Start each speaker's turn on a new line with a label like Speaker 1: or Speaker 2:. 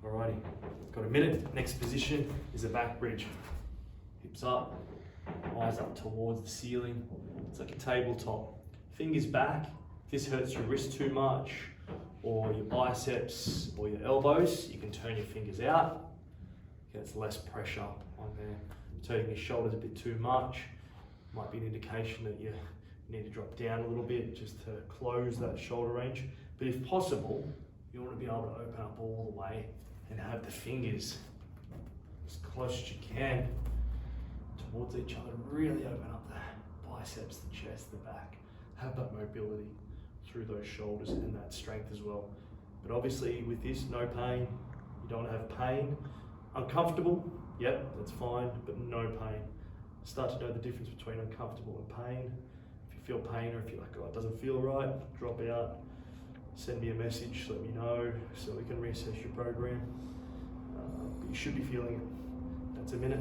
Speaker 1: Alrighty, got a minute. Next position is a back bridge. Hips up, eyes up towards the ceiling. It's like a tabletop. Fingers back. If this hurts your wrist too much, or your biceps, or your elbows, you can turn your fingers out. Gets less pressure on there. Turning your shoulders a bit too much might be an indication that you need to drop down a little bit just to close that shoulder range. But if possible, you want to be able to open up all the way and have the fingers as close as you can towards each other. Really open up the biceps, the chest, the back. Have that mobility through those shoulders and that strength as well. But obviously with this, no pain. You don't want to have pain. Uncomfortable, yep, that's fine, but no pain. Start to know the difference between uncomfortable and pain. If you feel pain or if you're like, oh, it doesn't feel right, drop out. Send me a message, let me know so we can reassess your program. But you should be feeling it. That's a minute.